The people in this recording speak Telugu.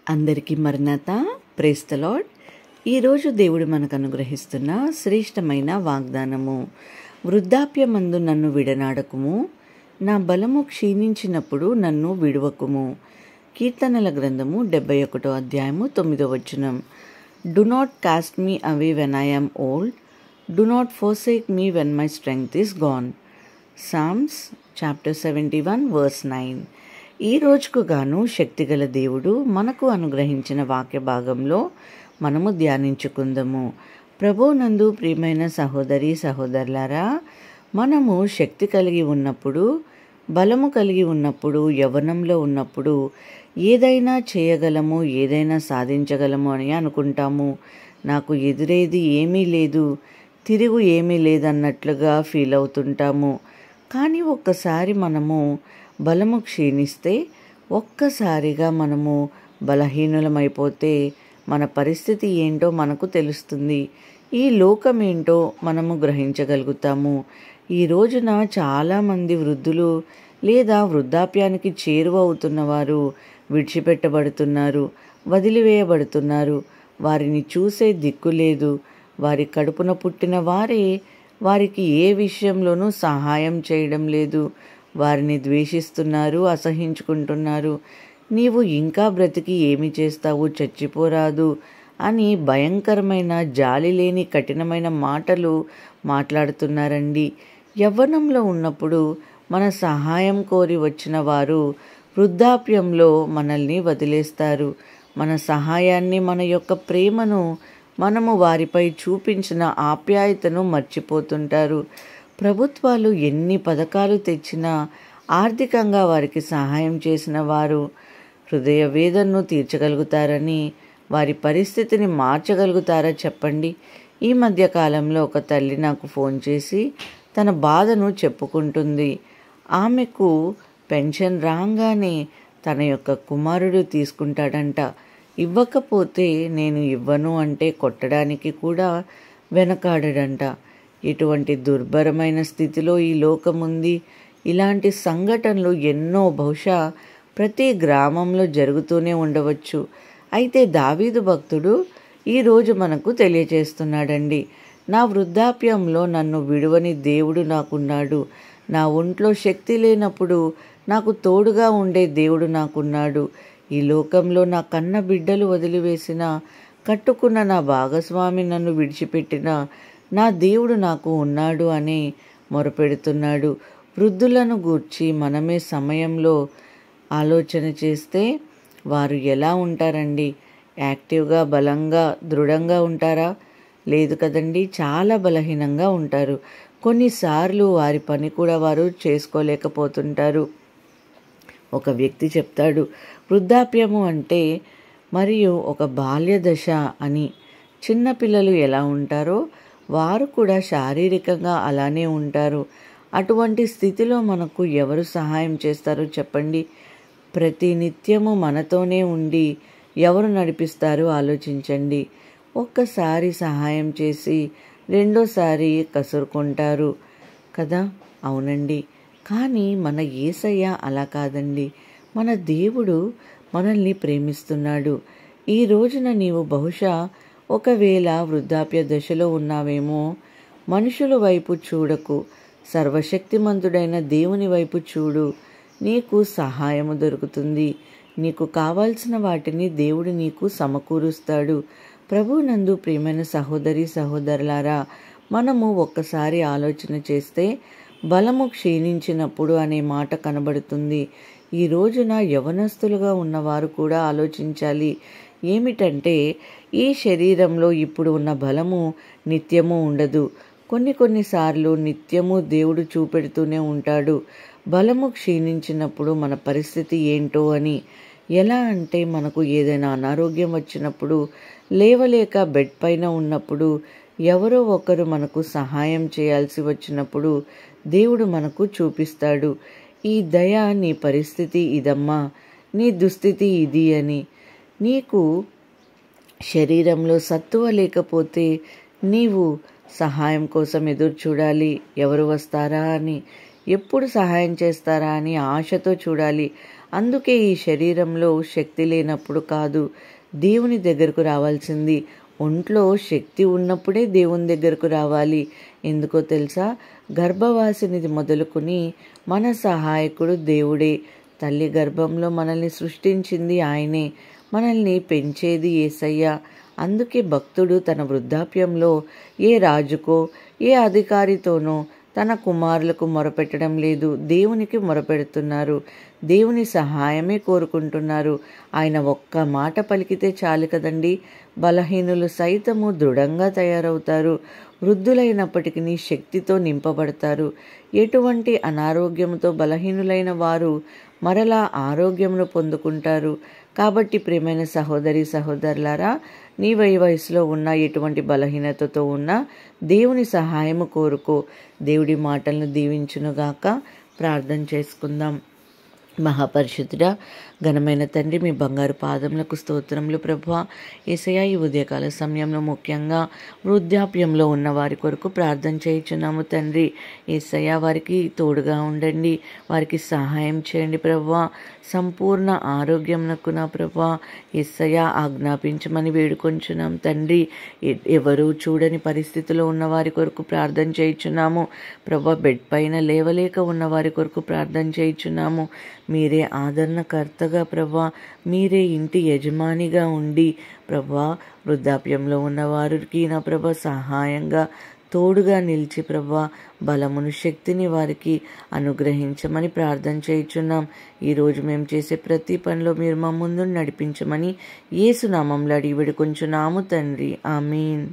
అందరికీ మరణాత. Praise the Lord. ఈరోజు దేవుడు మనకు అనుగ్రహిస్తున్న శ్రేష్టమైన వాగ్దానము. వృద్ధాప్యమందు నన్ను విడనాడకుము, నా బలము క్షీణించినప్పుడు నన్ను విడువకుము. కీర్తనల గ్రంథము 71వ అధ్యాయము 9వ వచనం. Do not cast me away when I am old, do not forsake me when my strength is gone. Psalms chapter 71 verse 9. ఈ రోజుకు గాను శక్తిగల దేవుడు మనకు అనుగ్రహించిన వాక్య భాగంలో మనము ధ్యానించుకుందాము. ప్రభువునందు ప్రియమైన సహోదరి సహోదరులారా, మనము శక్తి కలిగి ఉన్నప్పుడు, బలము కలిగి ఉన్నప్పుడు, యవ్వనంలో ఉన్నప్పుడు ఏదైనా చేయగలము, ఏదైనా సాధించగలము అని అనుకుంటాము. నాకు ఎదురేది ఏమీ లేదు, తిరుగు ఏమీ లేదన్నట్లుగా ఫీల్ అవుతుంటాము. కానీ ఒక్కసారి మనము బలము క్షీణిస్తే, ఒక్కసారిగా మనము బలహీనులమైపోతే మన పరిస్థితి ఏంటో మనకు తెలుస్తుంది. ఈ లోకం ఏంటో మనము గ్రహించగలుగుతాము. ఈ రోజున చాలామంది వృద్ధులు లేదా వృద్ధాప్యానికి చేరువ అవుతున్నవారు విడిచిపెట్టబడుతున్నారు, వదిలివేయబడుతున్నారు. వారిని చూసే దిక్కు లేదు. వారి కడుపున పుట్టిన వారే వారికి ఏ విషయంలోనూ సహాయం చేయడం లేదు. వారిని ద్వేషిస్తున్నారు, అసహించుకుంటున్నారు. నీవు ఇంకా బ్రతికి ఏమి చేస్తావు, చచ్చిపోరాదు అని భయంకరమైన, జాలి లేని, కఠినమైన మాటలు మాట్లాడుతున్నారండి. యవ్వనంలో ఉన్నప్పుడు మన సహాయం కోరి వచ్చిన వారు వృద్ధాప్యంలో మనల్ని వదిలేస్తారు. మన సహాయాన్ని, మన యొక్క ప్రేమను, మనము వారిపై చూపించిన ఆప్యాయతను మర్చిపోతుంటారు. ప్రభుత్వాలు ఎన్ని పథకాలు తెచ్చినా, ఆర్థికంగా వారికి సహాయం చేసిన వారు హృదయ వేదనను తీర్చగలుగుతారని, వారి పరిస్థితిని మార్చగలుగుతారా చెప్పండి? ఈ మధ్యకాలంలో ఒక తల్లి నాకు ఫోన్ చేసి తన బాధను చెప్పుకుంటుంది. ఆమెకు పెన్షన్ రాగానే తన యొక్క కుమారుడు తీసుకుంటాడంట. ఇవ్వకపోతే నేను ఇవ్వను అంటే కొట్టడానికి కూడా వెనకాడడంట. ఇటువంటి దుర్భరమైన స్థితిలో ఈ లోకం ఉంది. ఇలాంటి సంఘటనలు ఎన్నో బహుశా ప్రతి గ్రామంలో జరుగుతూనే ఉండవచ్చు. అయితే దావీదు భక్తుడు ఈరోజు మనకు తెలియజేస్తున్నాడండి. నా వృద్ధాప్యంలో నన్ను విడువని దేవుడు నాకున్నాడు. నా ఒంట్లో శక్తి లేనప్పుడు నాకు తోడుగా ఉండే దేవుడు నాకున్నాడు. ఈ లోకంలో నా కన్న బిడ్డలు వదిలివేసిన, కట్టుకున్న నా భాగస్వామి నన్ను విడిచిపెట్టిన నా దేవుడు నాకు ఉన్నాడు అని మొరపెడుతున్నాడు. వృద్ధులను గూర్చి మనమే సమయంలో ఆలోచన చేస్తే వారు ఎలా ఉంటారండి? యాక్టివ్గా, బలంగా, దృఢంగా ఉంటారా? లేదు కదండి. చాలా బలహీనంగా ఉంటారు. కొన్నిసార్లు వారి పని కూడా వారు చేసుకోలేకపోతుంటారు. ఒక వ్యక్తి చెప్తాడు, వృద్ధాప్యము అంటే మరియు ఒక బాల్య దశ అని. చిన్నపిల్లలు ఎలా ఉంటారో వారు కూడా శారీరకంగా అలానే ఉంటారు. అటువంటి స్థితిలో మనకు ఎవరు సహాయం చేస్తారో చెప్పండి? ప్రతి నిత్యము మనతోనే ఉండి ఎవరు నడిపిస్తారో ఆలోచించండి. ఒక్కసారి సహాయం చేసి రెండోసారి కసురుకుంటారు కదా. అవునండి. కానీ మన యేసయ్య అలా కాదండి. మన దేవుడు మనల్ని ప్రేమిస్తున్నాడు. ఈ రోజున నీవు బహుశా ఒకవేళ వృద్ధాప్య దశలో ఉన్నావేమో, మనుషుల వైపు చూడకు, సర్వశక్తిమంతుడైన దేవుని వైపు చూడు. నీకు సహాయము దొరుకుతుంది. నీకు కావాల్సిన వాటిని దేవుడు నీకు సమకూరుస్తాడు. ప్రభువునందు ప్రియమైన సహోదరి సహోదరులారా, మనము ఒక్కసారి ఆలోచన చేస్తే బలము క్షీణించినప్పుడు అనే మాట కనబడుతుంది. ఈ రోజున యవనస్తులుగా ఉన్నవారు కూడా ఆలోచించాలి. ఏమిటంటే, ఈ శరీరంలో ఇప్పుడు ఉన్న బలము నిత్యము ఉండదు. కొన్నిసార్లు నిత్యము దేవుడు చూపెడుతూనే ఉంటాడు బలము క్షీణించినప్పుడు మన పరిస్థితి ఏంటో అని. ఎలా అంటే, మనకు ఏదైనా అనారోగ్యం వచ్చినప్పుడు, లేవలేక బెడ్ పైన ఉన్నప్పుడు, ఎవరో ఒకరు మనకు సహాయం చేయాల్సి వచ్చినప్పుడు దేవుడు మనకు చూపిస్తాడు. ఈ దయ, నీ పరిస్థితి ఇదమ్మా, నీ దుస్థితి ఇది అని. నీకు శరీరంలో సత్తువ లేకపోతే నీవు సహాయం కోసం ఎదురు చూడాలి. ఎవరు వస్తారా అని, ఎప్పుడు సహాయం చేస్తారా అని ఆశతో చూడాలి. అందుకే ఈ శరీరంలో శక్తి లేనప్పుడు కాదు దేవుని దగ్గరకు రావాల్సింది. ఒంట్లో శక్తి ఉన్నప్పుడే దేవుని దగ్గరకు రావాలి. ఎందుకో తెలుసా? గర్భవాసిని మొదలుకొని మన సహాయకుడు దేవుడే. తల్లి గర్భంలో మనల్ని సృష్టించింది ఆయనే. మనల్ని పెంచేది యేసయ్య. అందుకే భక్తుడు తన వృద్ధాప్యంలో ఏ రాజుకో ఏ అధికారితోనో తన కుమారులకు మొరపెట్టడం లేదు, దేవునికి మొరపెడుతున్నారు. దేవుని సహాయమే కోరుకుంటున్నారు. ఆయన ఒక్క మాట పలికితే చాలు కదండి, బలహీనులు సైతము దృఢంగా తయారవుతారు. వృద్ధులైనప్పటికీ శక్తితో నింపబడతారు. ఎటువంటి అనారోగ్యంతో బలహీనులైన వారు మరలా ఆరోగ్యమును పొందుకుంటారు. కాబట్టి ప్రియమైన సహోదరి సహోదరులారా, నీ వయసులో ఉన్న ఎటువంటి బలహీనతతో ఉన్నా దేవుని సహాయము కోరుకో. దేవుడి మాటలను దీవించునుగాక. ప్రార్థన చేసుకుందాం. మహాపరిశుద్ధుడా, ఘనమైన తండ్రి, మీ బంగారు పాదములకు స్తోత్రములు ప్రభువా. యేసయ్య, ఈ ఉదయకాల సమయంలో ముఖ్యంగా వృద్ధాప్యంలో ఉన్న వారి కొరకు ప్రార్థన చేయుచున్నాము తండ్రి. యేసయ్య, వారికి తోడుగా ఉండండి, వారికి సహాయం చేయండి ప్రభువా. సంపూర్ణ ఆరోగ్యంనకు నా ప్రభువా యేసయ్య ఆజ్ఞాపించమని వేడుకొంచున్నాం తండ్రి. ఎవరు చూడని పరిస్థితిలో ఉన్న వారి కొరకు ప్రార్థన చేయుచున్నాము ప్రభువా. బెడ్ పైన లేవలేక ఉన్న వారి కొరకు ప్రార్థన చేయుచున్నాము. మీరే ఆదరణకర్తగా ప్రభువా, మీరే ఇంటి యజమానిగా ఉండి ప్రభువా, వృద్ధాప్యంలో ఉన్న వారికి నా ప్రభువా సహాయంగా తోడుగా నిలిచి ప్రభువా బలమును శక్తిని వారికి అనుగ్రహించమని ప్రార్థన చేయుచున్నాం. ఈరోజు మేము చేసే ప్రతి పనిలో మీరు మా ముందు నడిపించమని యేసు నామములో అడిగి వేడుకొంచున్నాము తండ్రి. ఆమేన్.